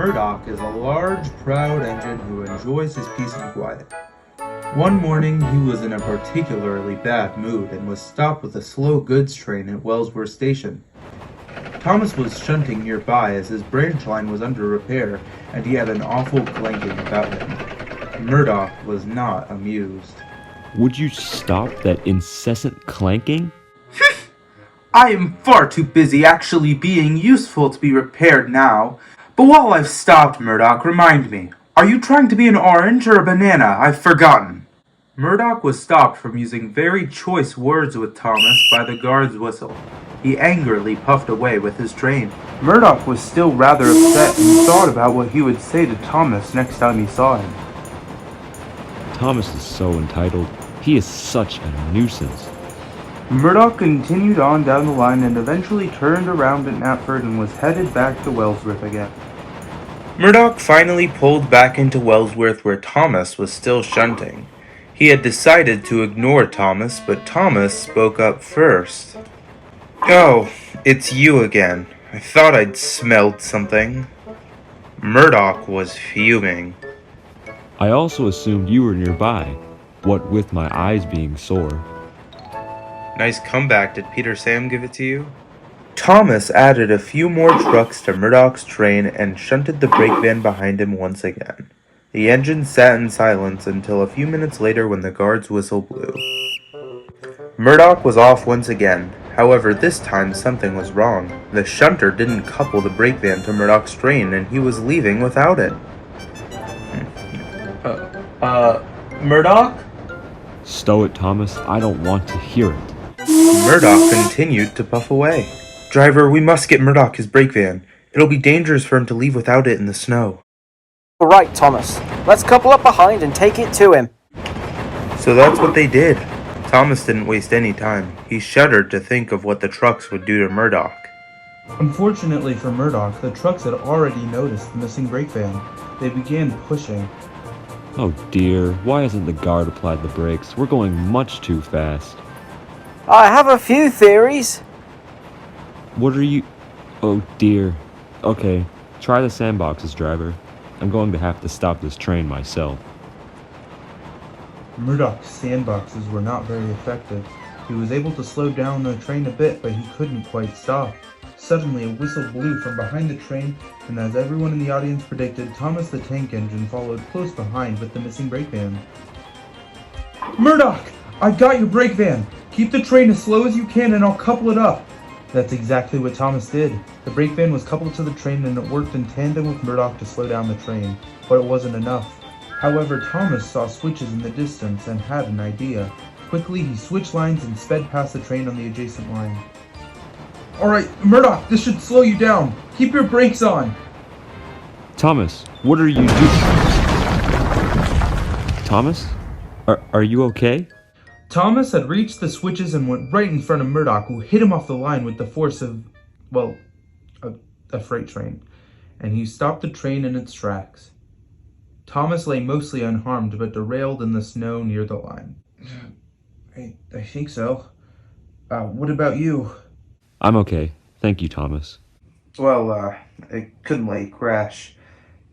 Murdoch is a large, proud engine who enjoys his peace and quiet. One morning, he was in a particularly bad mood and was stopped with a slow goods train at Wellsworth Station. Thomas was shunting nearby as his branch line was under repair and he had an awful clanking about him. Murdoch was not amused. Would you stop that incessant clanking? I am far too busy actually being useful to be repaired now. But while I've stopped, Murdoch, remind me, are you trying to be an orange or a banana? I've forgotten. Murdoch was stopped from using very choice words with Thomas by the guard's whistle. He angrily puffed away with his train. Murdoch was still rather upset and thought about what he would say to Thomas next time he saw him. Thomas is so entitled. He is such a nuisance. Murdoch continued on down the line and eventually turned around at Knapford and was headed back to Wellsworth again. Murdoch finally pulled back into Wellsworth where Thomas was still shunting. He had decided to ignore Thomas, but Thomas spoke up first. "Oh, it's you again. I thought I'd smelled something." Murdoch was fuming. I also assumed you were nearby, what with my eyes being sore. Nice comeback. Did Peter Sam give it to you? Thomas added a few more trucks to Murdoch's train and shunted the brake van behind him once again. The engine sat in silence until a few minutes later when the guard's whistle blew. Murdoch was off once again. However, this time something was wrong. The shunter didn't couple the brake van to Murdoch's train and he was leaving without it. Murdoch? Stow it, Thomas. I don't want to hear it. Murdoch continued to puff away. "Driver, we must get Murdoch his brake van. It'll be dangerous for him to leave without it in the snow." All right, Thomas. Let's couple up behind and take it to him. So that's what they did. Thomas didn't waste any time. He shuddered to think of what the trucks would do to Murdoch. Unfortunately for Murdoch, the trucks had already noticed the missing brake van. They began pushing. Oh dear, why hasn't the guard applied the brakes? We're going much too fast. I have a few theories. What are you... Oh dear. Okay, try the sandboxes, driver. I'm going to have to stop this train myself. Murdoch's sandboxes were not very effective. He was able to slow down the train a bit, but he couldn't quite stop. Suddenly, a whistle blew from behind the train, and as everyone in the audience predicted, Thomas the tank engine followed close behind with the missing brake van. "Murdoch! I've got your brake van! Keep the train as slow as you can and I'll couple it up!" That's exactly what Thomas did. The brake van was coupled to the train and it worked in tandem with Murdoch to slow down the train, but it wasn't enough. However, Thomas saw switches in the distance and had an idea. Quickly, he switched lines and sped past the train on the adjacent line. "Alright, Murdoch, this should slow you down. Keep your brakes on." Thomas, what are you doing? Thomas? Are you okay? Thomas had reached the switches and went right in front of Murdoch, who hit him off the line with the force of, well, a freight train. And he stopped the train in its tracks. Thomas lay mostly unharmed, but derailed in the snow near the line. I think so. What about you? I'm okay. Thank you, Thomas. Well, I couldn't let you crash.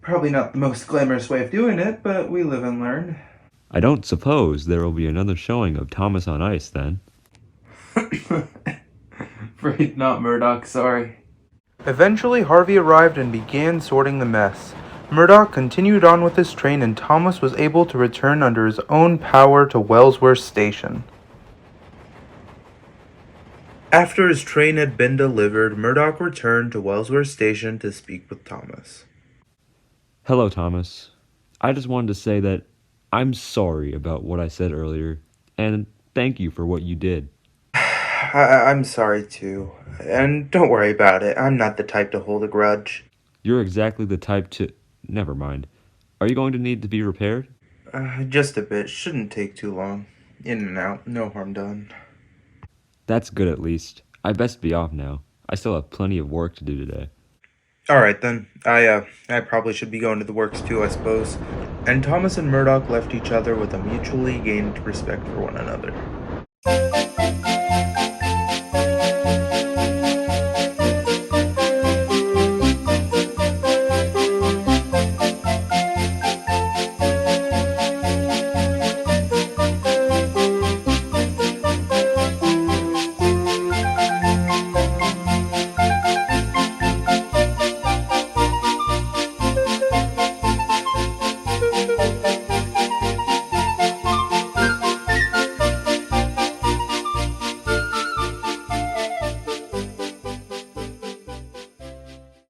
Probably not the most glamorous way of doing it, but we live and learn. I don't suppose there will be another showing of Thomas on Ice, then? Afraid not, Murdoch, sorry. Eventually, Harvey arrived and began sorting the mess. Murdoch continued on with his train and Thomas was able to return under his own power to Wellsworth Station. After his train had been delivered, Murdoch returned to Wellsworth Station to speak with Thomas. Hello, Thomas. I just wanted to say that I'm sorry about what I said earlier, and thank you for what you did. I'm sorry too, and don't worry about it. I'm not the type to hold a grudge. You're exactly the type to... Never mind. Are you going to need to be repaired? Just a bit. Shouldn't take too long. In and out. No harm done. That's good at least. I best be off now. I still have plenty of work to do today. Alright then. I probably should be going to the works too, I suppose. And Thomas and Murdoch left each other with a mutually gained respect for one another.